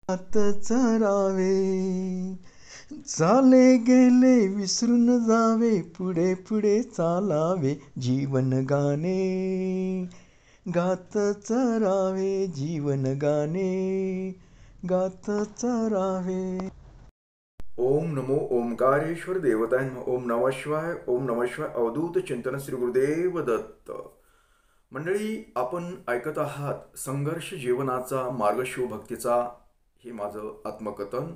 आत चरावे, चाले गेले विसरून जावे, पुढे पुढे चालावे, जीवन गाणे गात चरावे, जीवन गाणे गात चरावे. ओम नमो ओंकारेश्वर देवताय नमः. ओम नमः शिवाय. ओम नमः शिवाय. अवधूत चिंतन श्री गुरुदेव दत्त. मंडळी, आपण ऐकत आहात संघर्ष जीवनाचा मार्ग शिवभक्तीचा, हे माझं आत्मकथन.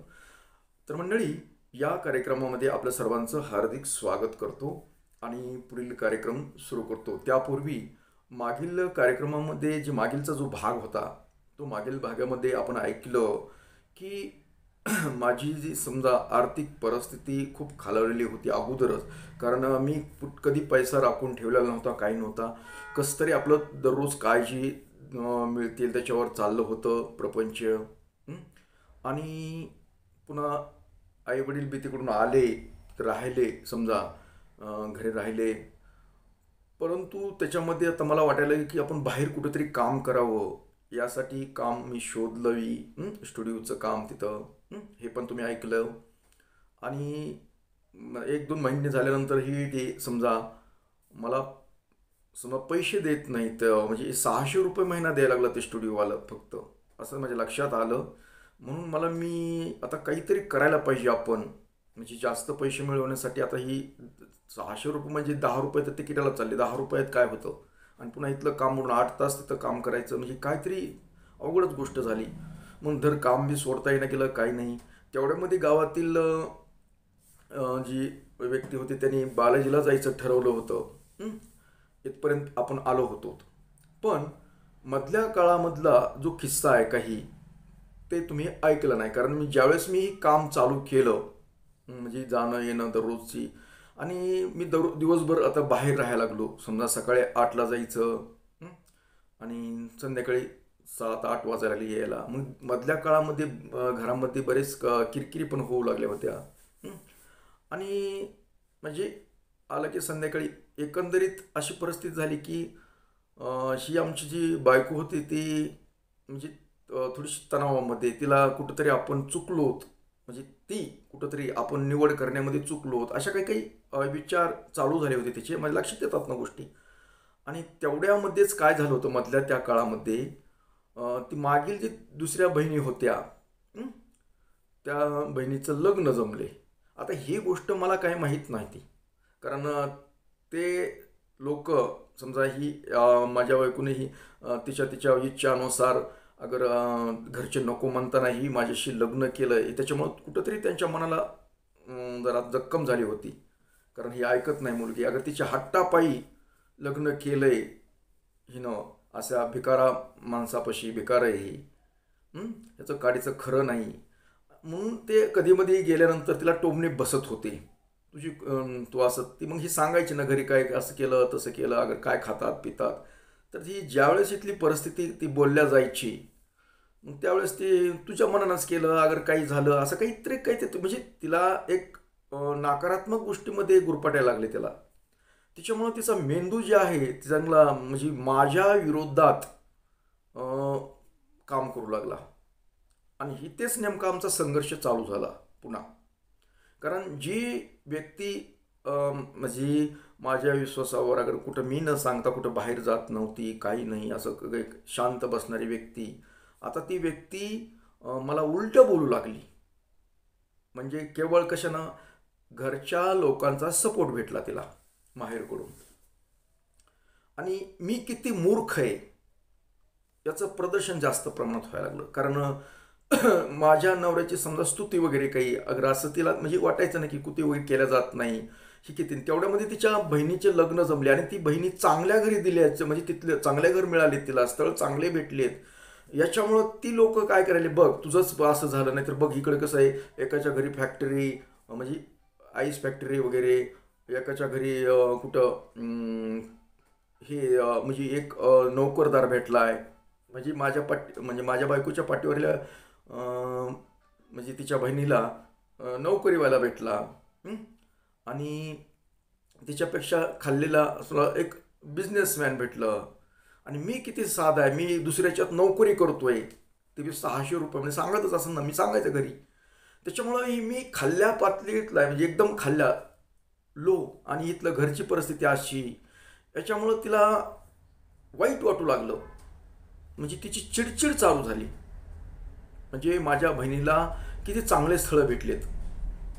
तर मंडळी, या कार्यक्रमामध्ये आपल्या सर्वांचं हार्दिक स्वागत करतो आणि पुढील कार्यक्रम सुरू करतो. त्यापूर्वी मागील कार्यक्रमामध्ये मागीलचा जो भाग होता, तो मागील भागामध्ये आपण ऐकलं की माझी जी समजा आर्थिक परिस्थिती खूप खालावलेली होती अगोदरच. कारण मी कधी पैसा राखून ठेवलेला नव्हता, काही नव्हता. कसं तरी आपलं दररोज काय जी मिळतील त्याच्यावर चाललं होतं प्रपंच. आणि पुन्हा आईवडील बी तिकडून आले, राहिले समजा, घरी राहिले. परंतु त्याच्यामध्ये आता मला वाटायला की आपण बाहेर कुठेतरी काम करावं. यासाठी काम मी शोधलं, स्टुडिओचं काम तिथं. हे पण तुम्ही ऐकलं. आणि 1-2 महिने झाल्यानंतरही ते समजा मला पैसे देत नाहीत. म्हणजे 600 रुपये महिना द्यायला लागला ते स्टुडिओवालं फक्त. असं माझ्या लक्षात आलं. म्हणून मी आता काहीतरी करायला पाहिजे आपण. म्हणजे जास्त पैसे मिळवण्यासाठी आता ही 600 रुपये म्हणजे 10 रुपये तर तिकिटाला चालले. 10 रुपयात काय होतं? आणि पुन्हा इथलं काम म्हणून 8 तास तिथं काम करायचं म्हणजे काहीतरी अवघडच गोष्ट झाली. मग काम बी सोडता येणं गेलं, काही नाही. तेवढ्यामध्ये गावातील जी व्यक्ती होती त्यांनी बालाजीला जायचं ठरवलं होतं. इथपर्यंत आपण आलो होतो. पण मधल्या काळामधला जो किस्सा आहे काही, ते तुम्ही ऐकलं नाही. कारण ज्यावेळेस मी काम चालू केलं, म्हणजे जाणं येणं दररोजची, आणि मी दिवसभर आता बाहेर राहायला लागलो. समजा सकाळी 8ला जायचं आणि संध्याकाळी 7-8 वाजायला लागली यायला. मग मधल्या काळामध्ये घरामध्ये बरेच किरकिरी पण होऊ लागल्या होत्या. आणि म्हणजे आलं की संध्याकाळी एकंदरीत अशी परिस्थिती झाली की ही आमची जी बायको होती ती म्हणजे थोडीशी तणावामध्ये, तिला कुठंतरी आपण चुकलोत, म्हणजे ती कुठंतरी आपण निवड करण्यामध्ये चुकलोत, अशा काही काही विचार चालू झाले होते तिचे. माझ्या लक्षात येतात ना गोष्टी. आणि तेवढ्यामध्येच काय झालं होतं मधल्या त्या काळामध्ये, ती मागील जी दुसऱ्या बहिणी होत्या, त्या बहिणीचं लग्न जमले. आता ही गोष्ट मला काही माहीत नाही ती. कारण ते लोक समजा ही माझ्या बायकोनेही तिच्या तिच्या इच्छानुसार अगर घरचे नको म्हणतानाही माझ्याशी लग्न केलं. त्याच्यामुळं कुठंतरी त्यांच्या मनाला जरा जक्कम झाली होती. कारण ही ऐकत नाही मुलगी. अगर तिच्या हट्टापायी लग्न केलंय हिनं अशा भिकारा माणसापाशी, भिकार आहे ही, ह्याचं काडीचं खरं नाही. म्हणून ते कधीमध्ये गेल्यानंतर तिला टोमणे बसत होते. तू असं, ती मग ही सांगायची ना घरी, काय असं केलं तसं केलं, अगर काय खातात पितात. तर ती ज्यावेळेस इथली परिस्थिती ती बोलल्या जायची, मग त्यावेळेस ती तुझ्या मनानंच केलं, अगर काही झालं असं काहीतरी म्हणजे तिला एक नकारात्मक गोष्टीमध्ये गुरफटायला लागले त्याला. त्याच्यामुळं तिचा मेंदू जे आहे चांगला म्हणजे माझ्या विरोधात काम करू लागला. आणि इथेच नेमका आमचा संघर्ष चालू झाला पुन्हा. कारण जी व्यक्ती म्हणजे माझ्या विश्वासावर अगर कुठं मी न सांगता कुठं बाहेर जात नव्हती, काही नाही, असं एक शांत बसणारी व्यक्ती, आता ती व्यक्ती मला उलटं बोलू लागली. म्हणजे केवळ कशानं? घरच्या लोकांचा सपोर्ट भेटला तिला माहेरकडून. आणि मी किती मूर्ख आहे याचं प्रदर्शन जास्त प्रमाणात व्हायला लागलं. कारण माझ्या नवऱ्याची समजा स्तुती वगैरे काही अगर असं तिला म्हणजे वाटायचं नाही की कुती वगैरे केल्या जात नाही. ही किती तेवढ्यामध्ये तिच्या बहिणीचे लग्न जमले आणि ती बहिणी चांगल्या घरी दिल्याचं, म्हणजे तिथले चांगल्या घर मिळाले तिला, स्थळ चांगले भेटलेत. याच्यामुळं ती लोक काय करायले, बघ तुझंच असं झालं, नाही तर बघ इकडे कसं आहे, एकाच्या घरी फॅक्टरी म्हणजे आईस फॅक्टरी वगैरे, एकाच्या घरी कुठं हे म्हणजे एक नोकरदार भेटला आहे. म्हणजे म्हणजे माझ्या बायकोच्या पाठीवरल्या म्हणजे तिच्या बहिणीला नोकरीवाला भेटला. आणि तिच्यापेक्षा खाल्लेला असं एक बिझनेसमॅन भेटलं. आणि मी किती साधा आहे, मी दुसऱ्याच्यात नोकरी करतोय. ते 600 रुपये म्हणजे सांगतच असं ना, मी सांगायचं घरी. त्याच्यामुळं मी खाल्ल्या पातळीतला म्हणजे एकदम खाल्ल्या लो, आणि इथलं घरची परिस्थिती अशी, याच्यामुळं तिला वाईट वाटू लागलं. म्हणजे तिची चिडचिड चालू झाली. म्हणजे माझ्या बहिणीला किती चांगले स्थळं भेटलेत,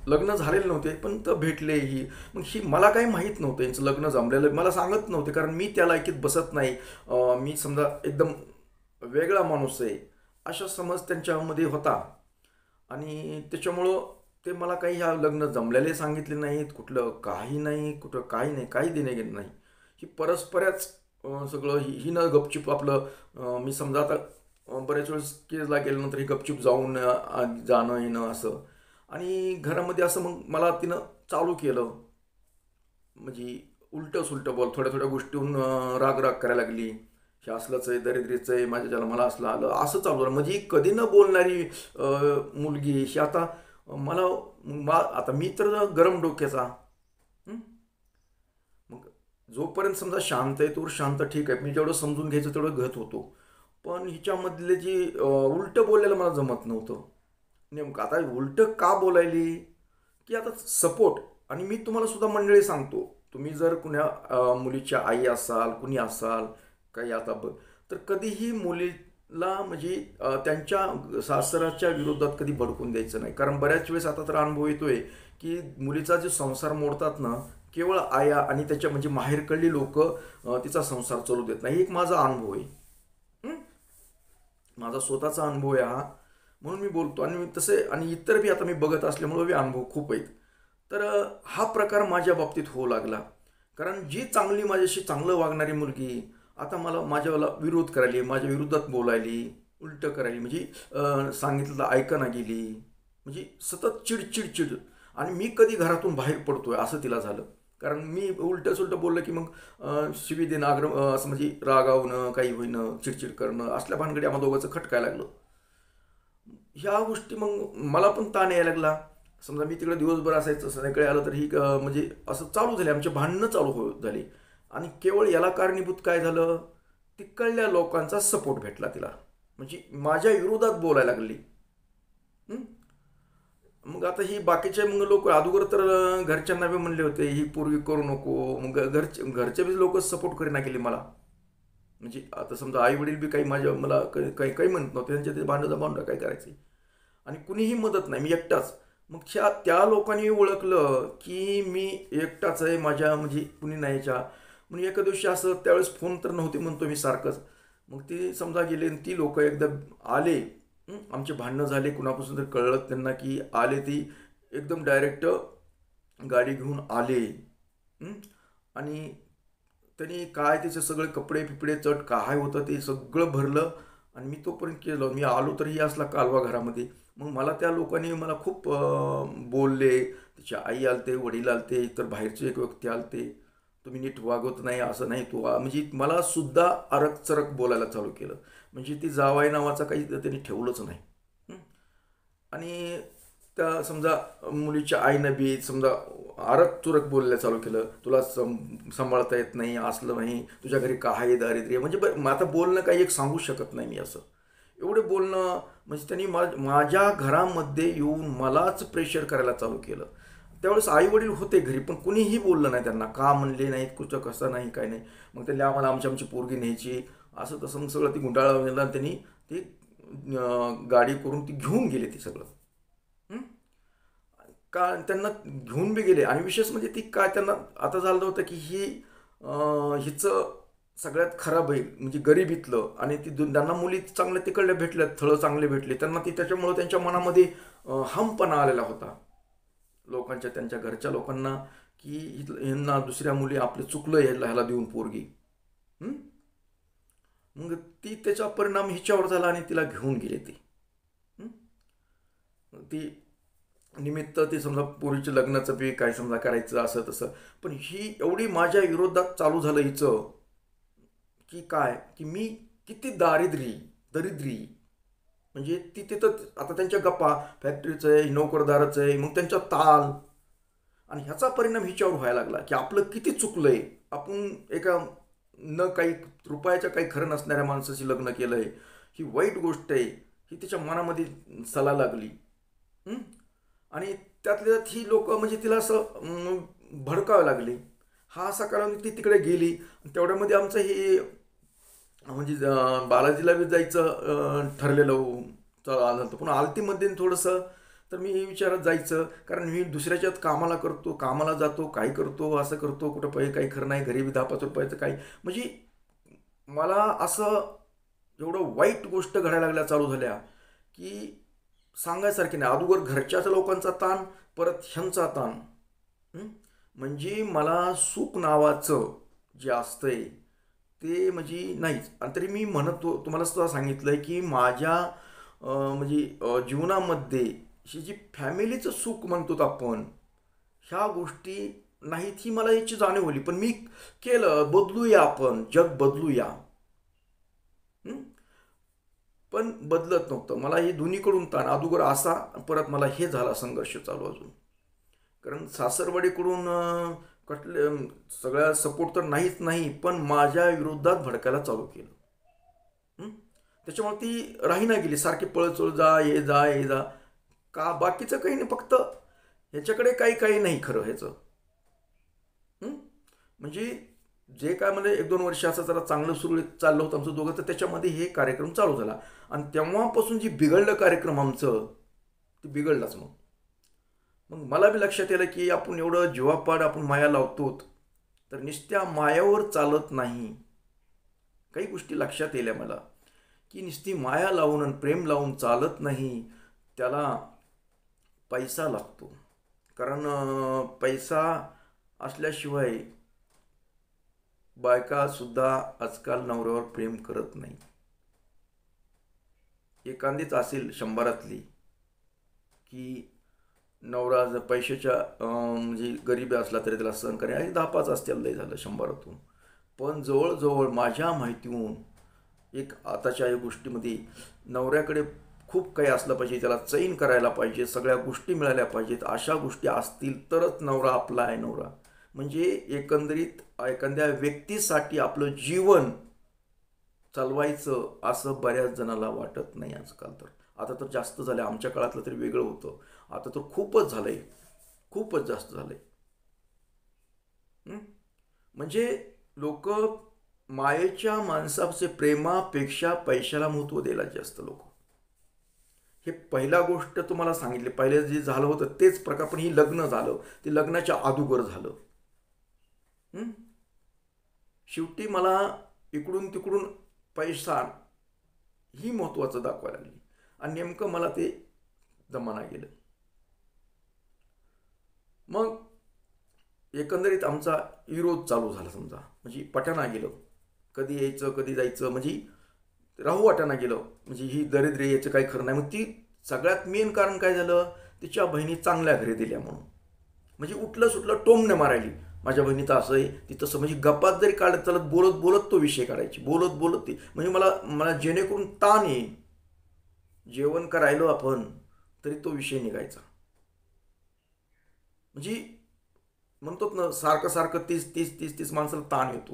लग्न झालेले नव्हते पण तर भेटले ही. मग ही मला काही माहीत नव्हतं यांचं लग्न जमलेलं, मला सांगत नव्हते कारण मी त्या लायकीत बसत नाही. मी समजा एकदम वेगळा माणूस आहे अशा समज त्यांच्यामध्ये होता. आणि त्याच्यामुळं ते मला काही ह्या लग्न जमलेले सांगितले नाहीत, कुठलं काही नाही, कुठं काही नाही, काही देणे घेणं नाही. ही परस्परच सगळं हिनं गपचूप आपलं, मी समजा आता बऱ्याच वेळेस केसला गेल्यानंतर ही गपचूप जाऊन जाणं येणं असं. आणि घरामध्ये असं मग मला तिनं चालू केलं, म्हणजे उलटं सुलटं बोल, थोड्या थोड्या गोष्टीहून राग राग करायला लागली. हे असलंच आहे, दरिद्रीचं आहे, माझ्या जन्माला असलं आलं, असं चालू झालं. म्हणजे कधी न बोलणारी मुलगी ही आता मला, आता मी तर गरम डोक्याचा. हं? मग जोपर्यंत समजा शांत आहे तोवर शांत, ठीक आहे, मी जेवढं समजून घ्यायचं तेवढं घेत होतो. पण हिच्यामधले जी उलटं बोलायला मला जमत नव्हतं. नेमकं आता उलटं का बोलायली, की आता सपोर्ट. आणि मी तुम्हाला सुद्धा मंडळी सांगतो, तुम्ही जर कुण्या मुलीच्या आई असाल, कुणी असाल काही आता तर कधीही मुलीला म्हणजे त्यांच्या सासराच्या विरोधात कधी भडकून द्यायचं नाही. कारण बऱ्याच वेळेस आता तर अनुभव येतोय की मुलीचा जे संसार मोडतात ना, केवळ आया आणि त्याच्या म्हणजे माहेरकडली लोक तिचा संसार चालू देत नाही. एक माझा अनुभव आहे. हं? माझा स्वतःचा अनुभव आहे हा, म्हणून मी बोलतो. आणि तसे आणि इतर बी आता मी बघत असल्यामुळे बी अनुभव खूप आहेत. तर हा प्रकार माझ्या बाबतीत होऊ लागला. कारण जी चांगली माझ्याशी चांगलं वागणारी मुलगी आता मला माझ्याला विरोध करायली, माझ्या विरोधात बोलायली, उलटं करायली, म्हणजे सांगितलं ऐकना गेली, म्हणजे सतत चिडचिड. आणि मी कधी घरातून बाहेर पडतोय असं तिला झालं. कारण मी उलटं सुलटं बोललं की मग शिवी देणं, असं म्हणजे रागावणं, काही होईनं, चिडचिड करणं, असल्या भानगडी आम्हा दोघांचं खटकायला लागलं. ह्या गोष्टी मग मला पण ताण यायला लागला. समजा मी तिकडे दिवसभर असायचं, संध्याकाळी आलं तर ही म्हणजे असं चालू झाले, आमचे भांडणं चालू झाली. आणि केवळ याला कारणीभूत काय झालं, तिकडल्या लोकांचा सपोर्ट भेटला तिला, म्हणजे माझ्या विरोधात बोलायला लागली. हं? मग आता ही बाकीचे मग लोक अगोदर तर घरच्यांना बी म्हणले होते ही पूर्वी करू नको, मग घरचे बी लोक सपोर्ट करीना गेले मला. म्हणजे आता समजा आई वडील बी काही माझ्या मला काही काही म्हणत नव्हते, त्यांच्या ते भांडं काय करायचे. आणि कुणीही मदत नाही, मी एकटाच. मग त्या लोकांनी ओळखलं की मी एकटाच आहे, माझ्या म्हणजे कुणी नाही याच्या. म्हणजे एका दिवशी असं, त्यावेळेस फोन तर नव्हते म्हणतो मी सारखंच. मग ती समजा गेले आणि ती लोक एकदा आले. आमचे भांडणं झाले, कुणापासून तर कळलं त्यांना की आले, ती एकदम डायरेक्ट गाडी घेऊन आले. हं? आणि त्यांनी काय त्याचे सगळे कपडे पिपडे चट काय होतं ते सगळं भरलं. आणि मी तोपर्यंत केलं, मी आलो तरीही असला कालवा घरामध्ये. मग मला त्या लोकांनी मला खूप बोलले. तिची आई आलते, वडील आलते, इतर बाहेरचे एक व्यक्ती आलते, तुम्ही नीट वागवत नाही, असं नाही तू म्हणजे मला सुद्धा अरक चरक बोलायला चालू केलं. म्हणजे ती जावाई नावाचा काही त्यांनी ठेवलंच नाही. हं? आणि त्या समजा मुलीच्या आईनं बी समजा आरक तुरक बोलायला चालू केलं, तुला सांभाळता येत नाही, असलं नाही, तुझ्या घरी काय दारिद्र्य, म्हणजे आता बोलणं काही एक सांगू शकत नाही मी असं. एवढे बोलणं म्हणजे त्यांनी माझ्या घरामध्ये येऊन मलाच प्रेशर करायला चालू केलं. त्यावेळेस आई वडील होते घरी पण कुणीही बोललं नाही त्यांना, का म्हणले नाहीत, कुठं कसं नाही काय नाही. मग त्यांनी आम्हाला आमची पोरगी न्यायची, असं तसं मग सगळं ती गुंडाळा त्यांनी ती गाडी करून ती घेऊन गेले ती सगळं. हं? का त्यांना घेऊन बी गेले. आणि विशेष म्हणजे ती काय त्यांना आता झालं होतं की हिचं सगळ्यात खराब आहे म्हणजे गरिबीतलं. आणि ती त्यांना मुली चांगल्या तिकडल्या भेटल्या, थळं चांगले भेटले त्यांना, ती त्याच्यामुळं त्यांच्या मनामध्ये हमपणा आलेला होता लोकांच्या, त्यांच्या घरच्या लोकांना, की ह्यांना दुसऱ्या मुली आपलं चुकलं ह्याला देऊन पोरगी. हं? मग ती त्याचा परिणाम हिच्यावर झाला आणि तिला घेऊन गेली ती. हं? ती निमित्त ती समजा पोरीच्या लग्नाचं बी काय समजा करायचं असं तसं. पण ही एवढी माझ्या विरोधात चालू झालं हिचं, की काय की मी किती दरिद्री. म्हणजे ती तिथं आता त्यांच्या गप्पा, फॅक्टरीचं आहे, नोकरदाराचं आहे, मग त्यांच्या ताल. आणि ह्याचा परिणाम हिच्यावर व्हायला लागला की आपलं किती चुकलंय, आपण एका काही रुपयाच्या काही खरं नसणाऱ्या माणसाशी लग्न केलंय, ही वाईट गोष्ट आहे. ही तिच्या मनामध्ये सला लागली. हं? आणि त्यातल्या त्यात ही लोक म्हणजे तिला असं भडकावं लागली. हा असा कारण ती तिकडे गेली. तेवढ्यामध्ये आमचं हे म्हणजे बालाजीला बी जायचं ठरलेलं आलं होतं. पण आलतीमध्ये थोडंसं तर मी विचारात जायचं, कारण मी दुसऱ्याच्यात कामाला करतो, कामाला जातो, काय करतो, असं करतो, कुठं पैसे काही खरं नाही, घरी बी 10-5 रुपयाचं काही म्हणजे मला असं एवढं वाईट गोष्ट घडायला लागल्या चालू झाल्या की सांगायसारखी नाही. अगोदर घरच्याच लोकांचा ताण, परत ह्यांचा ताण. हं? म्हणजे मला सुख नावाचं जे असतंय ते म्हणजे नाहीच. आणि तरी मी म्हणतो तुम्हाला सुद्धा सांगितलंय की माझ्या म्हणजे जीवनामध्ये ही जी फॅमिलीचं सुख म्हणतो आपण, ह्या गोष्टी नाहीत ही मला याची जाणीव झाली. पण मी केलं, बदलूया आपण, जग बदलूया. हं? पण बदलत नव्हतं. मला हे दोन्हीकडून ताण, अगोदर असा, परत मला हे झाला संघर्ष चालू अजून. कारण सासरवाडीकडून कटले सगळ्या सपोर्ट तर नाहीच नाही, पण माझ्या विरोधात भडकायला चालू केलं. हं? त्याच्यामुळे ती राहीना गेली. सारखी पळचळ, जा ये जा ये जा. का बाकीचं काही नाही, फक्त ह्याच्याकडे काही काही नाही खरं ह्याचं. हं? म्हणजे जे काय म्हणजे 1-2 वर्ष असं जरा चांगलं सुरळीत चाललं होतं आमचं दोघं, तर त्याच्यामध्ये हे कार्यक्रम चालू झाला. आणि तेव्हापासून जी बिघडलं कार्यक्रम आमचं, ते बिघडलाच मग. मग मला बी लक्षात आलं की आपण एवढं जीवापाड आपण माया लावतो, तर नुसत्या मायावर चालत नाही. काही गोष्टी लक्षात येल्या मला की नुसती माया लावून आणि प्रेम लावून चालत नाही, त्याला पैसा लागतो. कारण पैसा असल्याशिवाय बायका सुद्धा आजकाल नवऱ्यावर प्रेम करत नाही. एखादीच असेल 100रातली की नवरा जर पैशाच्या म्हणजे गरिबी असला तरी त्याला सहन करेल, आणि 10-5 असतील लय झालं 100रातून. पण जवळजवळ माझ्या माहितीहून एक आताच्या या गोष्टीमध्ये नवऱ्याकडे खूप काही असलं पाहिजे, त्याला चैन करायला पाहिजे, सगळ्या गोष्टी मिळाल्या पाहिजेत. अशा गोष्टी असतील तरच नवरा आपला आहे नवरा. म्हणजे एकंदरीत एखाद्या व्यक्तीसाठी आपलं जीवन चालवायचं असं बऱ्याच जणाला वाटत नाही आजकाल. तर आता तर जास्त झालं. आमच्या काळातलं तरी वेगळं होतं. आता तर खूपच झालंय, खूपच जास्त झालंय. म्हणजे लोक मायेच्या माणसाचे प्रेमापेक्षा पैशाला महत्त्व द्यायला जास्त लोक. हे पहिला गोष्ट तुम्हाला सांगितली, पहिले जे झालं होतं तेच प्रकार. पण ही लग्न झालं, ते लग्नाच्या अगोदर झालं. शेवटी मला इकडून तिकडून पैसा ही महत्त्वाचं दाखवायला लागली, आणि नेमकं मला ते जमाना गेलं. मग एकंदरीत आमचा विरोध चालू झाला समजा. म्हणजे पटाना गेलं, कधी यायचं कधी जायचं, म्हणजे राहू वाटाना गेलं. म्हणजे ही दरिद्री, याचं काही खरं नाही. मग ती सगळ्यात मेन कारण काय झालं, तिच्या बहिणी चांगल्या घरी दिल्या म्हणून. म्हणजे उठलं सुटलं टोमणे मारायली, माझ्या बहिणीचं असं आहे ती तसं. म्हणजे गप्पात जरी काढत चालत बोलत बोलत तो विषय काढायची, बोलत बोलत ती. म्हणजे मला मला जेणेकरून ताण येईल, जेवण करायलो आपण तरी तो विषय निघायचा. म्हणजे म्हणतात ना, सारखं सारखं तीस तीस तीस तीस माणसाला ताण येतो.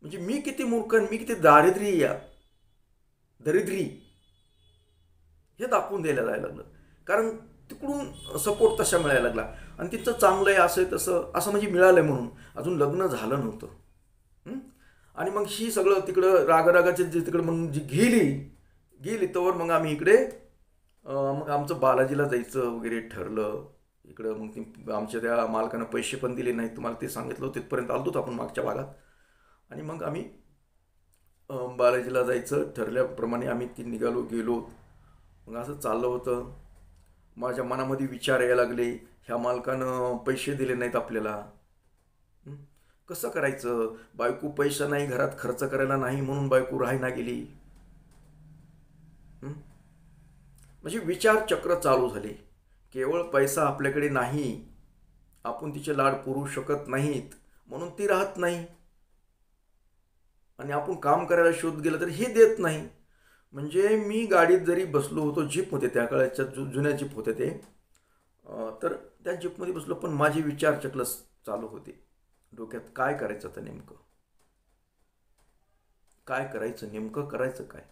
म्हणजे मी किती मूर्ख, मी किती दरिद्री हे दाखवून द्यायला जायला लागलं. कारण तिकडून सपोर्ट तशा मिळायला लागला, आणि तिथं चांगलं आहे असं तसं असं म्हणजे मिळालं म्हणून. अजून लग्न झालं नव्हतं. आणि मग ही सगळं तिकडं रागारागाचे जे तिकडं मग जी गेली तवर मग आम्ही इकडे मग आमचं बालाजीला जायचं वगैरे ठरलं. इकडं मग ती आमच्या त्या मालकानं पैसे पण दिले नाहीत, तुम्हाला ते सांगितलं. तिथपर्यंत आलतोच आपण मागच्या भागात. आणि मग आम्ही बालाजीला जायचं ठरल्याप्रमाणे आम्ही ती गेलो. मग असं चाललं होतं. माझ्या मनामध्ये विचार यायला लागले, ह्या मालकानं पैसे दिले नाहीत आपल्याला, कसं करायचं. बायको पैसा नाही घरात खर्च करायला नाही म्हणून बायको राहायला गेली. म्हणजे विचारचक्र चालू झाले. केवळ पैसा आपल्याकडे नाही, आपण तिचे लाड पुरवू शकत नाहीत म्हणून ती राहत नाही. आणि आपण काम करायला शोध गेलं तर हे देत नाही. म्हणजे मी गाडीत जरी बसलो होतो, जीप होते त्या काळाच्या, जुन्या जीप होते ते, तर त्या जीपमध्ये बसलो, पण माझे विचारचक्र चालू होते डोक्यात. काय करायचं आता नेमकं, काय करायचं, नेमकं करायचं काय.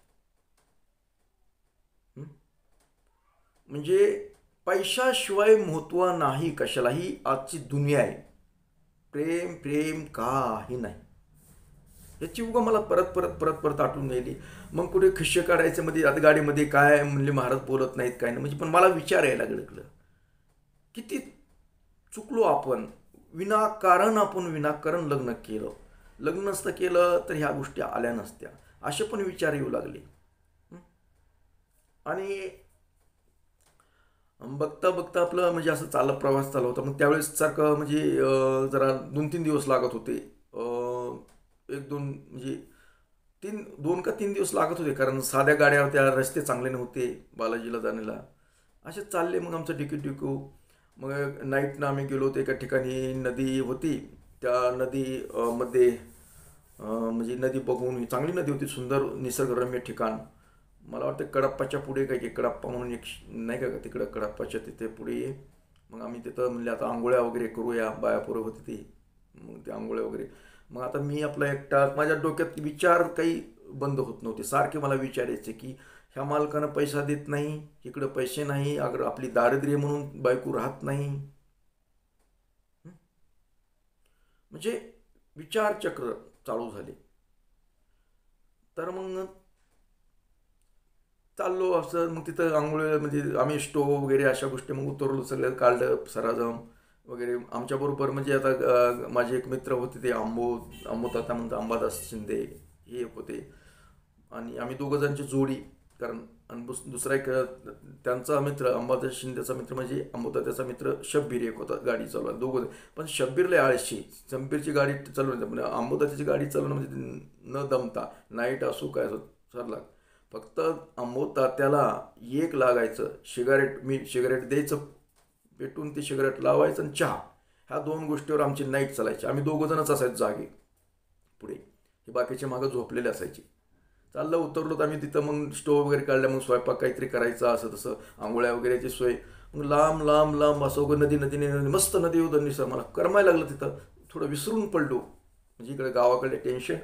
म्हणजे पैशाशिवाय महत्त्व नाही कशालाही, आजची दुनिया आहे. प्रेम प्रेम काही नाही. याची उगा मला परत परत परत परत आठवून यायली. मग कुठे खिश्से काढायचं मध्ये आता गाडीमध्ये काय म्हणले महाराज बोलत नाहीत काय नाही, म्हणजे पण मला विचार यायला लागलं किती चुकलो आपण. विनाकारण आपण विनाकारण लग्न केलं. लग्न नसतं केलं तर ह्या गोष्टी आल्या नसत्या, असे पण विचार येऊ लागले. आणि बघता बघता आपलं म्हणजे असं प्रवास चालू होता. मग त्यावेळेस सारखं म्हणजे जरा 2-3 दिवस लागत होते. एक दोन म्हणजे 2 का 3 दिवस लागत होते, कारण साध्या गाड्या होत्या, रस्ते चांगले नव्हते बालाजीला जाण्याला. असे चालले मग आमचं डिकू. मग नाईटनं आम्ही गेलो होतो एका ठिकाणी. नदी होती, त्या नदी मध्ये म्हणजे नदी बघून, चांगली नदी होती, सुंदर निसर्गरम्य ठिकाण. मला वाटतं कडप्पाच्या पुढे काय की कडप्पा म्हणून एक नाही का तिकडं, कडप्पाच्या तिथे पुढे ये. मग आम्ही तिथं म्हणले आता आंघोळ्या वगैरे करूया, बायापोरं होती ती. मग ते आंघोळ्या वगैरे. मग आता मी आपला एकटा, माझ्या डोक्यात विचार काही बंद होत नव्हते. सारखे मला विचारायचे की ह्या मालकानं पैसा देत नाही, इकडं पैसे नाही, अगर आपली दारिद्र्य म्हणून बायको राहत नाही. म्हणजे विचारचक्र चालू झाले. तर मग चाललो असं. मग तिथं आंघोळ म्हणजे आम्ही स्टोव वगैरे अशा गोष्टी मग उतरलो, सगळं काढलं सराजम वगैरे. आमच्याबरोबर म्हणजे आता माझे एक मित्र होते, ते अंबोताता म्हणतात, अंबादास शिंदे हे एक होते. आणि आम्ही दोघंजणची जोडी. कारण आणि दुसरा एक त्यांचा मित्र, अंबादास शिंदेचा मित्र म्हणजे अंबोतात्याचा मित्र शब्बीर एक होता, गाडी चालवा दोघं. पण शब्बीरला आळशी, शब्बीरची गाडी चालवली, म्हणजे अंबोतात्याची गाडी चालवणं म्हणजे न दमता, नाईट असो काय असो सरला. फक्त अंबोतात्याला एक लागायचं सिगारेट द्यायचं पेटून, ते सिगारेट लावायचं आणि चहा. ह्या 2 गोष्टीवर आमची नाईट चालायची. आम्ही दोघंजणच असायचो जागे पुढे, हे बाकीचे मागं झोपलेले असायचे. चाललं उतरलो तर आम्ही तिथं मग स्टोव वगैरे काढल्या, मग स्वयंपाक काहीतरी करायचा असं तसं, आंघोळ्या वगैरेची सोय. मग लांब लांब लांब असं नदी मस्त नदी होतं निसर. मला करमायला लागलं तिथं, थोडं विसरून पडलो म्हणजे इकडे गावाकडे टेन्शन.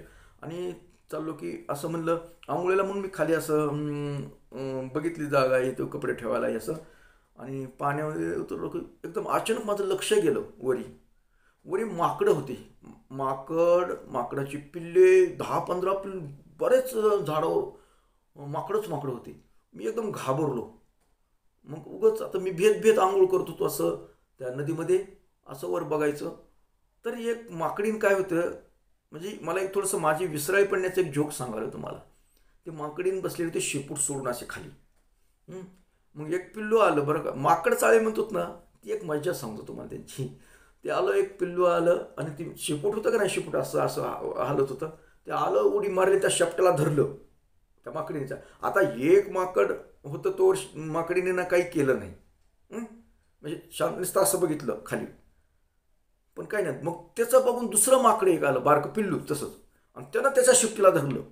आणि चाललो की असं म्हणलं आंघोळीला, म्हणून मी खाली असं बघितली जागा आहे तो कपडे ठेवायला असं. आणि पाण्यामध्ये उतरलो की एकदम अचानक माझं लक्ष गेलं वरी माकडं होती. माकडाची पिल्ले 10-15 पिल्ले, बरेच झाडावर माकडं होती. मी एकदम घाबरलो. मग उगाच आता मी भेत आंघोळ करत होतो असं त्या नदीमध्ये, असं वर बघायचं. तर एक माकडीन काय होतं, म्हणजे मला एक थोडंसं माझी विसराळी पडण्याचं एक जोक सांगायला तुम्हाला. ते माकडीन बसलेले ते शेपूट सोडून असे खाली. मग एक पिल्लू आलं बरं का, माकड चाळे म्हणतात ना, ती एक मजा सांगतो तुम्हाला त्यांची. ते आलं, एक पिल्लू आलं आणि ती शेपूट होतं का नाही, शेपूट असं असं हालत होतं. ते आलं, उडी मारली, त्या शेपटाला धरलं त्या माकडीच्या. आता एक माकड होतं, तो माकडीने ना काही केलं नाही, म्हणजे शांत नुसतं असं बघितलं खाली, पण काही नाही. मग त्याचं बघून दुसरं माकड एक आलं, बारकं पिल्लू तसंच, आणि त्यानं त्याच्या शेपटीला धरलं.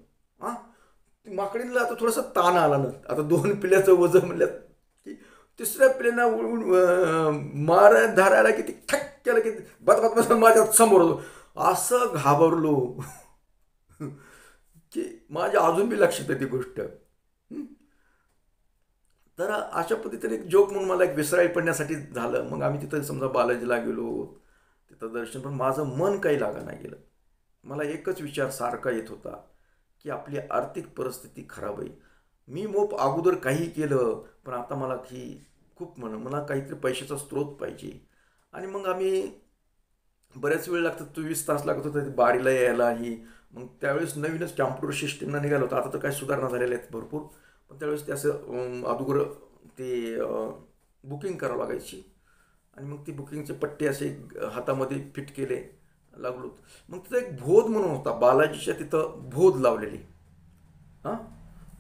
माकडीला आता थोडासा ताण आला ना, आता 2 पिल्ल्याचं वजन म्हणल्यात की तिसऱ्या पिल्यांना मार धरायला किती ठक केलं की बस माझ्या समोर होतो. असं घाबरलो की माझ्या अजून बी लक्षात येते गोष्ट. तर अशा पद्धतीने एक जोक म्हणून मला एक विसराळी पडण्यासाठी झालं. मग आम्ही तिथं समजा बालाजीला गेलो, तिथं दर्शन, पण माझं मन काही लागा नाही गेलं. मला एकच विचार सारखा येत होता की आपली आर्थिक परिस्थिती खराब आहे. मी अगोदर काही केलं, पण आता मला खूप मला काहीतरी पैशाचा स्रोत पाहिजे. आणि मग आम्ही बऱ्याच वेळ लागतात, 24 तास लागत होता बारीला यायला ही. मग त्यावेळेस नवीनच कॅम्प्युटर सिस्टीमनं निघालं होतं. आता तर काही सुधारणा झालेल्या आहेत भरपूर, पण त्यावेळेस ते असं अगोदर ते बुकिंग करावं लागायची. आणि मग ती बुकिंगचे पट्टे असे हातामध्ये फिट केले लागलो. मग तिथं एक भोद म्हणून होता, बालाजीच्या तिथं भोद लावलेली.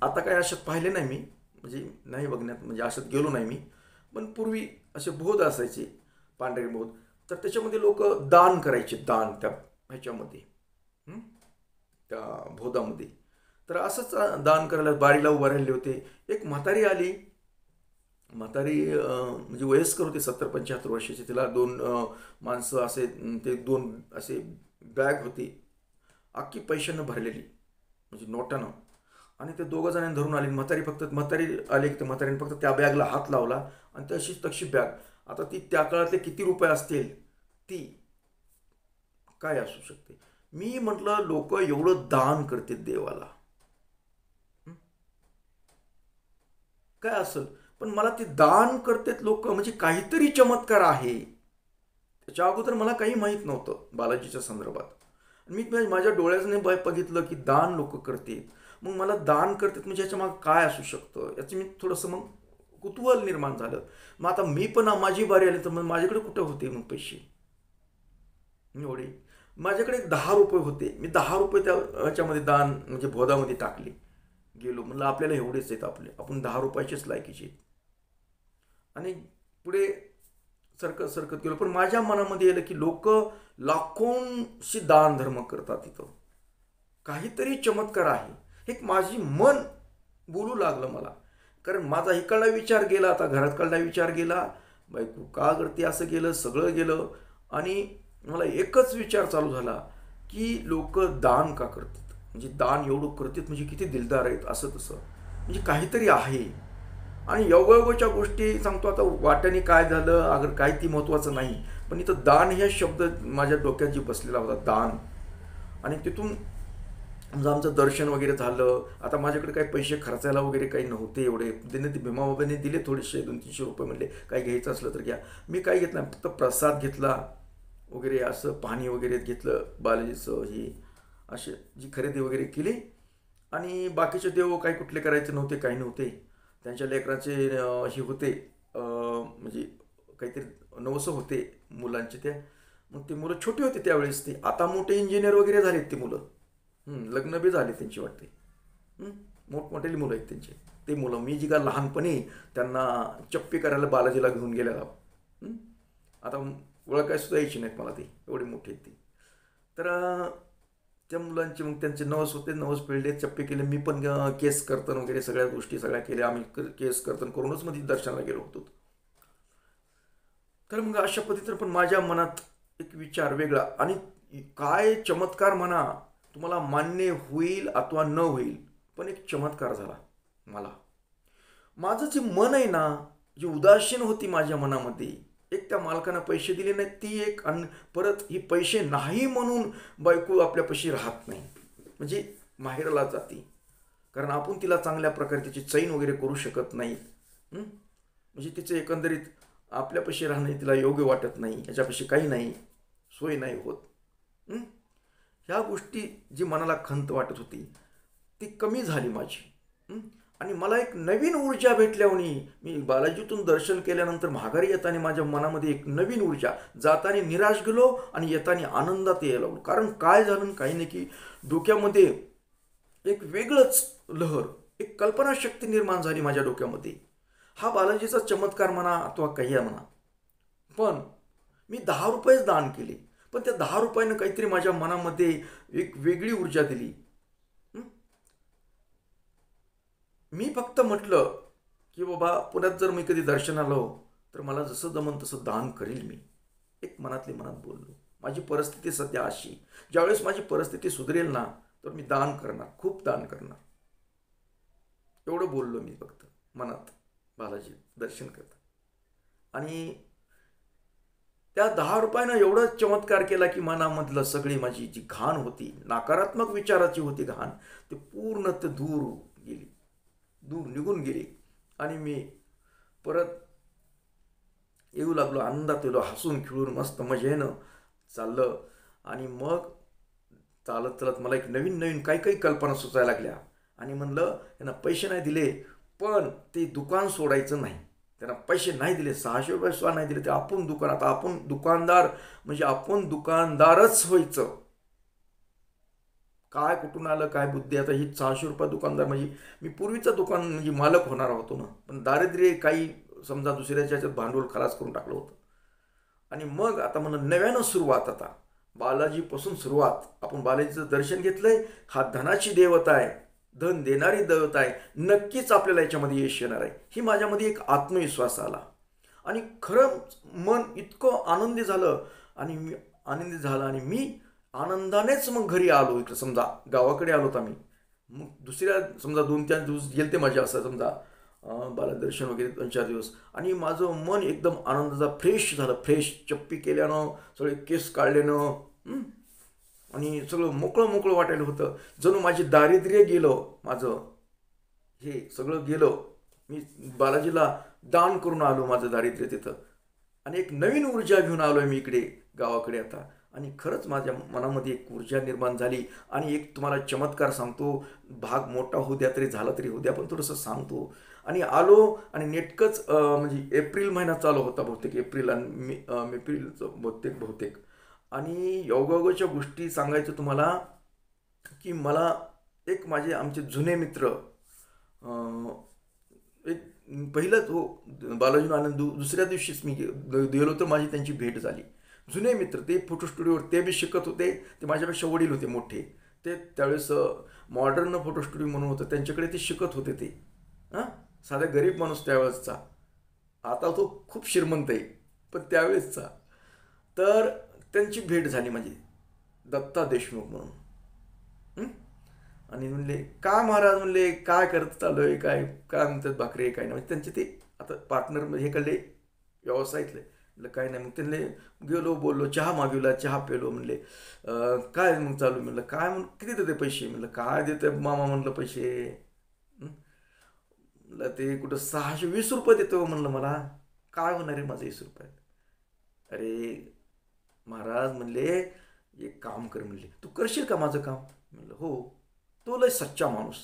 आता काय अशात पाहिले नाही मी, म्हणजे नाही बघण्यात, म्हणजे अशात गेलो नाही मी. पण पूर्वी असे भोद असायचे, पांढरे भोद. तर त्याच्यामध्ये लोक दान करायचे, दान त्या ह्याच्यामध्ये, त्या भोदामध्ये. तर असंच दान करायला बारीला उभा राहिले होते. एक म्हातारी आली, म्हातारी म्हणजे वयस्कर होती, 70-75 वर्षाची. तिला 2 माणसं असे, ते 2 असे बॅग होती, अख्खी पैशानं भरलेली, म्हणजे नोटानं. आणि ते दोघं जणांनी धरून आली. म्हातारी आली की म्हातारीने फक्त त्या बॅगला हात लावला आणि तशीच तशी बॅग. आता ती त्या काळातले किती रुपये असतील, ती काय असू शकते. मी म्हटलं लोक एवढं दान करतात देवाला, काय असेल, पण मला ते दान करतात लोक म्हणजे काहीतरी चमत्कार आहे. त्याच्या अगोदर मला काही माहीत नव्हतं बालाजीच्या संदर्भात. मी माझ्या डोळ्याने बघितलं की दान लोक करतात. मग मला दान करतात म्हणजे याच्या मागे काय असू शकतं याचं मी थोडंसं मग कुतूहल निर्माण झालं. मग आता मी पण माझी बारी आली तर मग माझ्याकडे कुठे होते मग पैसे एवढे. माझ्याकडे 10 रुपये होते. मी 10 रुपये त्या ह्याच्यामध्ये दान म्हणजे भोदामध्ये टाकले. गेलो म्हणलं आपल्याला एवढेच आहेत, आपण 10 रुपयाचेच लायकीचे. आणि पुढे सरकत सरकत गेलो. पण माझ्या मनामध्ये येलं की लोक लाखोंशी दान धर्म करतात, तिथं काहीतरी चमत्कार आहे. हे माझी मन बोलू लागलं मला. कारण माझा इकडला विचार गेला, आता घरातकडला विचार गेला, बायको का करते असं गेलं, सगळं गेलं. आणि मला एकच विचार चालू झाला की लोक दान का करतात, म्हणजे दान एवढं करतात म्हणजे किती दिलदार आहेत, असं तसं म्हणजे काहीतरी आहे. आणि योगायोगाच्या गोष्टी सांगतो. आता वाट्याने काय झालं अगर काय ती महत्त्वाचं नाही, पण इथं दान हे शब्द माझ्या डोक्यात जी बसलेला होता, दान. आणि तिथून समजा आमचं दर्शन वगैरे झालं. आता माझ्याकडे काही पैसे खर्चायला वगैरे काही नव्हते एवढे. त्याने ते भीमाबाबांनी दिले थोडेसे 200-300 रुपये, म्हणले काही घ्यायचं असलं तर घ्या. मी काही घेतलं फक्त प्रसाद घेतला वगैरे, असं पाणी वगैरे घेतलं बालाजीचं, ही असे जी खरेदी वगैरे केली. आणि बाकीचे देव काही कुठले करायचे नव्हते, काही नव्हते. त्यांच्या लेकराचे हे होते म्हणजे काहीतरी नवसं होते मुलांचे त्या. मग ते मुलं छोटी होती त्यावेळेस, ते आता मोठे इंजिनियर वगैरे झालेत ते मुलं. लग्न बी झाले त्यांची वाटते. मोठमोठे मुलं आहेत त्यांचे. ते मुलं मी जी का लहानपणी त्यांना चप्पी करायला बालाजीला घेऊन गेलेला. आता ओळखाय सुद्धा यायची नाहीत मला, ते एवढे मोठे आहेत ते. तर त्या मुलांचे मग त्यांचे नवस होते, नवस पिळले, चप्पे केले. मी पण केस कर्तन वगैरे सगळ्या गोष्टी सगळ्या केल्या. आम्ही केस कर्तन करूनच मध्ये दर्शनाला गेलो होतो. तर मग अशा पद्धतीने पण माझ्या मनात एक विचार वेगळा. आणि काय चमत्कार म्हणा, तुम्हाला मान्य होईल अथवा न होईल, पण एक चमत्कार झाला मला. माझं जे मन आहे ना, जी उदासीन होती माझ्या मनामध्ये, एक त्या मालकानं पैसे दिले नाहीत ती एक, आणि परत ही पैसे नाही म्हणून बायको आपल्यापाशी राहत नाही, म्हणजे माहेरला जाते. कारण आपण तिला चांगल्या प्रकारे तिची चैन वगैरे करू शकत नाही. म्हणजे तिचं एकंदरीत आपल्यापाशी राहणं तिला योग्य वाटत नाही, याच्यापाशी काही नाही, सोय नाही होत. ह्या गोष्टी जी मनाला खंत वाटत होती ती कमी झाली माझी. आणि मला एक नवीन ऊर्जा भेटल्याने, मी बालाजीतून दर्शन केल्यानंतर माघारी येताना माझ्या मनामध्ये एक नवीन ऊर्जा, जाताना निराश गेलो आणि येताना आनंदात यायला लागलो. कारण काय झालं काही नाही की डोक्यामध्ये एक वेगळंच लहर, एक कल्पनाशक्ती निर्माण झाली माझ्या डोक्यामध्ये. हा बालाजीचा चमत्कार म्हणा अथवा काही म्हणा, पण मी 10 रुपयेच दान केले, पण त्या 10 रुपयानं काहीतरी माझ्या मनामध्ये एक वेगळी ऊर्जा दिली. मी फक्त म्हटलं की बाबा पुण्यात जर मी कधी दर्शनाला हो तर मला जसं जमन तसं दान करील मी. एक मनातली मनात बोललो. माझी परिस्थिती सध्या अशी, ज्यावेळेस माझी परिस्थिती सुधरेल ना तर मी दान करणार, खूप दान करणार, एवढं बोललो मी फक्त मनात बालाजी दर्शन करता. आणि त्या 10 रुपयानं एवढा चमत्कार केला की मनामधलं सगळी माझी जी घाण होती, नकारात्मक विचाराची होती घाण, ते पूर्ण ते दूर निघून गेली. आणि मी परत येऊ लागलो, आनंदात येलो, हसून खिळून मस्त मजेनं चाललं. आणि मग चालत चालत मला एक नवीन काही कल्पना सुचायला लागल्या. आणि म्हणलं यांना पैसे नाही दिले पण ते दुकान सोडायचं नाही. त्यांना पैसे नाही दिले, 600 रुपये सुद्धा नाही दिले, ते आपण दुकान, आता आपण दुकानदार म्हणजे आपण दुकानदारच व्हायचं. काय कुठून आलं काय बुद्धी, आता ही 600 रुपये दुकानदार म्हणजे मी पूर्वीचा दुकान म्हणजे मालक होणार होतो ना, पण दारिद्र्य काही समजा दुसऱ्याच्या ह्याच्यात भांडवल खलास करून टाकलं होतं. आणि मग आता म्हणून नव्यानं सुरुवात, आता बालाजीपासून सुरुवात. आपण बालाजीचं दर्शन घेतलंय, हा धनाची देवता आहे, धन देणारी देवता आहे, नक्कीच आपल्याला याच्यामध्ये यश येणार आहे, ही माझ्यामध्ये एक आत्मविश्वास आला. आणि खरं मन इतकं आनंदी झालं आणि मी आनंदानेच मग घरी आलो. इकडं समजा गावाकडे आलो तर मी मग दुसऱ्या समजा 2-4 दिवस गेले ते माझे असं समजा बालदर्शन वगैरे 2-4 दिवस, आणि माझं मन एकदम आनंदाचा फ्रेश झालं. फ्रेश चप्पी केल्यानं, सगळे केस काढल्यानं, आणि सगळं मोकळं मोकळं वाटायला होतं. जणू माझे दारिद्र्य गेलं, माझं हे सगळं गेलं. मी बालाजीला दान करून आलो माझं दारिद्र्य तिथं, आणि एक नवीन ऊर्जा घेऊन आलो आहे मी इकडे गावाकडे आता. आणि खरंच माझ्या मनामध्ये एक ऊर्जा निर्माण झाली. आणि एक तुम्हाला चमत्कार सांगतो, भाग मोठा होऊ द्या तरी झाला तरी होऊ द्या, पण थोडंसं सांगतो. आणि आलो, आणि नेटकंच म्हणजे एप्रिल महिना चालू होता बहुतेक, एप्रिल आणि एप्रिलचं बहुतेक. आणि योगायोगाच्या गोष्टी सांगायचं तुम्हाला, की मला एक आमचे जुने मित्र, एक पहिलंच हो बालाजी आनंद दुसऱ्या दिवशीच मी गेलो तर माझी त्यांची भेट झाली. जुने मित्र, ते फोटो स्टुडिओवर ते बी शिकत होते. ते माझ्यापेक्षा वडील होते मोठे. ते त्यावेळेस मॉडर्न फोटो स्टुडिओ म्हणून होतं, त्यांच्याकडे ते शिकत होते. ते हां, साधा गरीब माणूस त्यावेळेसचा. आता तो खूप श्रीमंत आहे, पण त्यावेळेसचा. तर त्यांची भेट झाली माझी, दत्ता देशमुख म्हणून. आणि म्हणले काय महाराज, म्हणले काय करत चालू आहे, काय काय म्हणतात भाकरे काय नाही, म्हणजे त्यांचे ते आता पार्टनर हे कळले व्यवसायातले. म्हणलं काय नाही. मग त्यांनी गेलो, बोललो, चहा मागवला, चहा पेलो. म्हणले काय मग चालू. म्हणलं काय, म्हणून किती देते पैसे. म्हणलं काय देते मामा, म्हणलं पैसे. म्हणलं ते कुठं 620 रुपये देतो. म्हणलं मला काय होणार आहे माझं 20 रुपयात. अरे महाराज, म्हणले एक काम कर, म्हणले तू करशील का माझं काम. म्हणलं हो. तो लय सच्चा माणूस,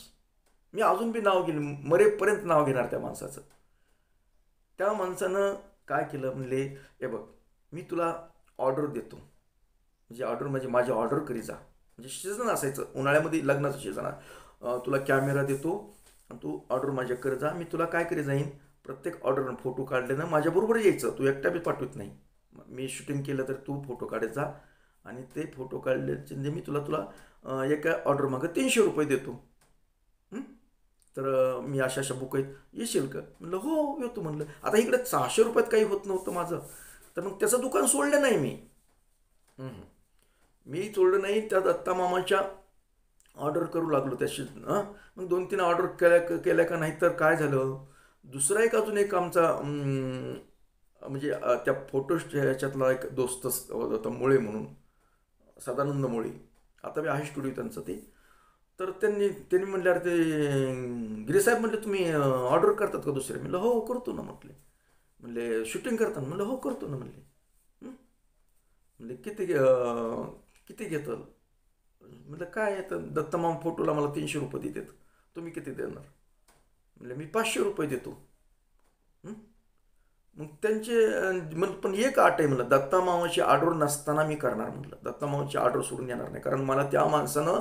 मी अजून बी नाव घेईन, मरेपर्यंत नाव घेणार त्या माणसाचं. त्या माणसानं काय केलं, म्हणले हे बघ, मी तुला ऑर्डर देतो. म्हणजे माझी ऑर्डर करी जा. म्हणजे सीझन असायचं उन्हाळ्यामध्ये, लग्नाचं सीझन. तुला कॅमेरा देतो आणि तू ऑर्डर माझ्याकडे जा. मी तुला काय करी जाईन, प्रत्येक ऑर्डर फोटो काढले ना माझ्याबरोबर यायचं, तू एकटा बी पाठवत नाही. मी शूटिंग केलं तर तू फोटो काढत जा, आणि ते फोटो काढल्याचे मी तुला एका ऑर्डर मागं 300 रुपये देतो. तर मी अशा बुक आहेत, येशील का. म्हणलं हो येतो. म्हणलं आता इकडे 600 रुपयात काही होत नव्हतं माझं. तर मग त्याचं दुकान सोडलं नाही मी सोडलं नाही. त्या दत्ता मामाच्या ऑर्डर करू लागलो त्याशी. मग 2-3 ऑर्डर केल्या का नाही, तर काय झालं, दुसरा अजून एक आमचा म्हणजे त्या फोटो ह्याच्यातला एक दोस्त होता, मुळे म्हणून, सदानंद मुळे. आता बी आहे स्टुडिओ त्यांचं ते. तर त्यांनी म्हणले अरे ते गिरीसाहेब, म्हणले तुम्ही ऑर्डर करतात का दुसरे. म्हणलं हो करतो ना. म्हणले शूटिंग करतात. म्हणलं हो करतो ना. म्हणले किती घेतात. म्हणलं काय येतं, दत्तमाम फोटोला मला 300 रुपये देतात, तुम्ही किती देणार. म्हणले मी 500 रुपये देतो. मग त्यांचे पण एक अट आहे, म्हणलं दत्ता मामाची ऑर्डर नसताना मी करणार. म्हणलं दत्ता मामाची ऑर्डर सोडून येणार नाही, कारण मला त्या माणसानं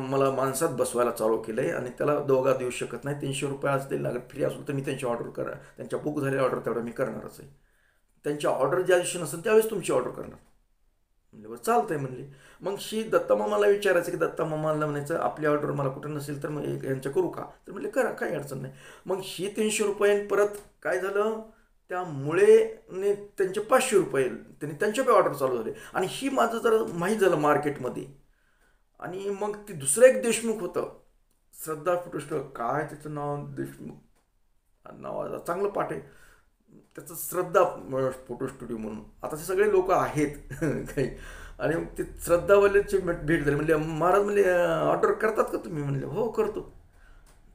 मला माणसात बसवायला चालू केलं आहे, आणि त्याला दोघा देऊ शकत नाही. 300 रुपये असतील लागत, फ्री असलो तर मी त्यांची ऑर्डर त्यांच्या बुक झालेल्या ऑर्डर तेवढं मी करणारच आहे. त्यांची ऑर्डर ज्या दिवशी नसेल त्यावेळेस तुमची ऑर्डर करणार. म्हणजे बरं चालतंय म्हणले. मग दत्ता मामाला विचारायचं की दत्ता मामाला म्हणायचं आपली ऑर्डर मला कुठं नसेल तर मग यांच्या करू का. तर म्हणले करा, काही अडचण नाही. मग 300 रुपये परत काय झालं, त्यामुळे त्यांचे 500 रुपये त्यांनी त्यांच्या ऑर्डर चालू झाले. आणि माझं जर माहीत झालं मार्केटमध्ये. आणि मग ते दुसरं एक देशमुख होतं, श्रद्धा फोटो स्टुडिओ, काय त्याचं नाव, देशमुख नाव चांगलं पाठ आहे त्याचं, श्रद्धा फोटो स्टुडिओ म्हणून. आता ते सगळे लोक आहेत काही. आणि मग ते श्रद्धावाल्याची भेट झाली. म्हणले महाराज, म्हणले ऑर्डर करतात का तुम्ही. म्हणले हो करतो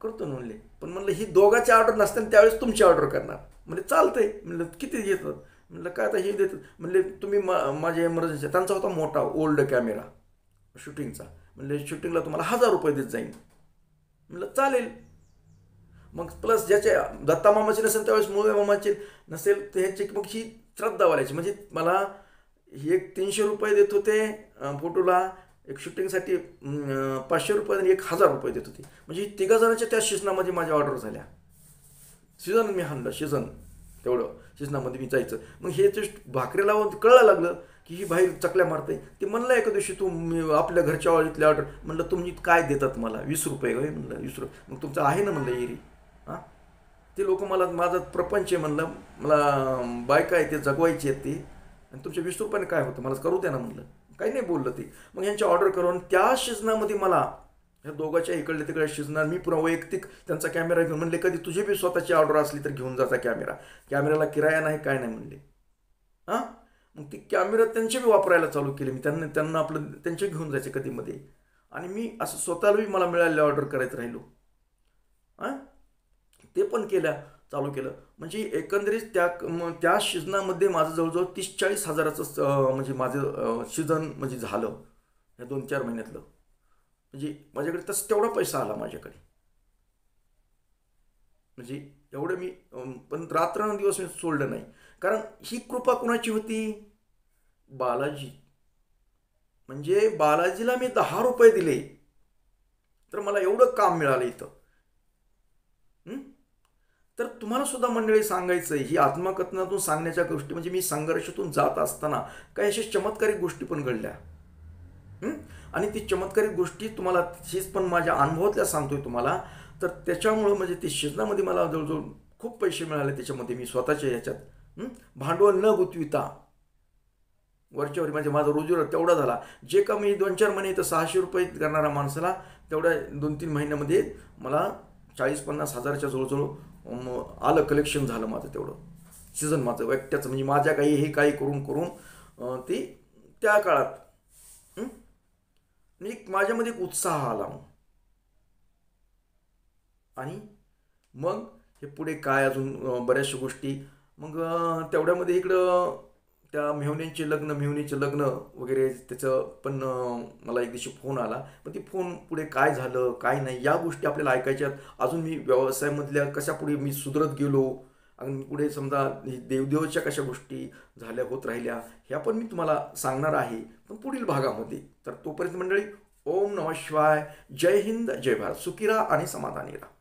ना. म्हणले पण म्हणलं ही दोघांची ऑर्डर नसताना त्यावेळेस तुमची ऑर्डर करणार. म्हणजे चालतंय. म्हणलं किती घेतात. म्हणलं काय आता हे देतात. म्हणले तुम्ही माझ्या इमर्जन्सी, त्यांचा होता मोठा ओल्ड कॅमेरा शूटिंगचा. म्हणले शूटिंगला तुम्हाला 1000 रुपये देत जाईन. म्हणलं चालेल. मग प्लस ज्याचे दत्ता मामाचे नसेल त्यावेळेस मुळे मामाचे नसेल तर ह्याचे मग ही श्रद्धावाल्याची. म्हणजे मला एक 300 रुपये देत होते फोटोला, एक शूटिंगसाठी 500 रुपये आणि 1000 रुपये देत होते. म्हणजे 3 जणांच्या त्या सीझनामध्ये माझ्या ऑर्डर झाल्या. सीझन मी हाणलं, सीझन तेवढं सीझनामध्ये मी जायचं. मग हे भाकरी लावून कळलं लागलं की ही बाहेर चकल्या मारते. ते म्हणलं एका दिवशी तू आपल्या घरच्या इथल्या ऑर्डर. म्हणलं तुम्ही काय देतात मला 20 रुपये. म्हणलं 20 रुपये. मग तुमचं आहे ना म्हणलं एरी. ते लोक मला, माझा प्रपंच आहे म्हणलं, मला बायका आहे ते जगवायची आहेत ती, आणि तुमच्या 20 रुपयाने काय होतं, मला करू द्या ना म्हणलं. काही नाही बोललं ते. मग यांची ऑर्डर करून त्या सीझनामध्ये मला ह्या दोघांच्या इकडले तिकडे शिजणार. मी पुन्हा वैयक्तिक त्यांचा कॅमेरा घेऊन म्हणले, कधी तुझी बी स्वतःची ऑर्डर असली तर घेऊन जाता कॅमेरा, कॅमेऱ्याला किराया नाही काय नाही म्हणले. हां, मग ती कॅमेरा त्यांचे बी वापरायला चालू केले मी. त्यांना आपलं त्यांचे घेऊन जायचे कधीमध्ये. आणि मी असं स्वतःला बी मला मिळालेलं ऑर्डर करायचं राहिलो. हां, ते पण चालू केलं. म्हणजे एकंदरीत त्या शिजनामध्ये माझं जवळजवळ 30-40 हजाराचं म्हणजे माझं शिजन म्हणजे झालं या 2-4 महिन्यातलं. म्हणजे माझ्याकडे तसं तेवढा पैसा आला माझ्याकडे. म्हणजे एवढं मी पण रात्रंदिवस मी सोडलं नाही. कारण ही कृपा कुणाची होती? बालाजी. म्हणजे बालाजीला मी 10 रुपये दिले तर मला एवढं काम मिळालं इथं. तर तुम्हाला सुद्धा मंडळी सांगायचं आहे, ही आत्मकथनातून सांगण्याच्या गोष्टी म्हणजे मी संघर्षातून जात असताना काही अशा चमत्कारिक गोष्टी पण घडल्या. आणि ती चमत्कारिक गोष्टी तुम्हाला हीच पण माझ्या अनुभवातल्या सांगतोय तुम्हाला. तर त्याच्यामुळं म्हणजे ते शिजनामध्ये मला जवळजवळ खूप पैसे मिळाले. त्याच्यामध्ये मी स्वतःच्या ह्याच्यात भांडवल न गुंतविता वरच्यावर म्हणजे माझा रोजगार तेवढा झाला. जे का मी 2-4 महिने इथं 600 रुपये करणाऱ्या माणसाला तेवढ्या 2-3 महिन्यामध्ये मला 40-50 हजाराच्या जवळजवळ आलं, कलेक्शन झालं माझं तेवढं. सीझन माझं एकट्याचं म्हणजे माझ्या काही हे काही करून करून ती त्या काळात माझ्यामध्ये एक उत्साह आला. आणि मग हे पुढे काय अजून बऱ्याचशा गोष्टी मग तेवढ्यामध्ये इकडं त्या मेहुणीचे लग्न वगैरे त्याचं पण मला एक दिवशी फोन आला. पण ती फोन पुढे काय झालं काय नाही या गोष्टी आपल्याला ऐकायच्यात. अजून मी व्यवसायामधल्या कशा पुढे मी सुधरत गेलो आणि पुढे समजा देवदेवाच्या कशा गोष्टी झाल्या होत राहिल्या ह्या पण मी तुम्हाला सांगणार आहे पण पुढील भागामध्ये. तर तोपर्यंत मंडळी, ओम नमः शिवाय, जय हिंद, जय भारत, सुखी राहा आणि समाधानी राहा.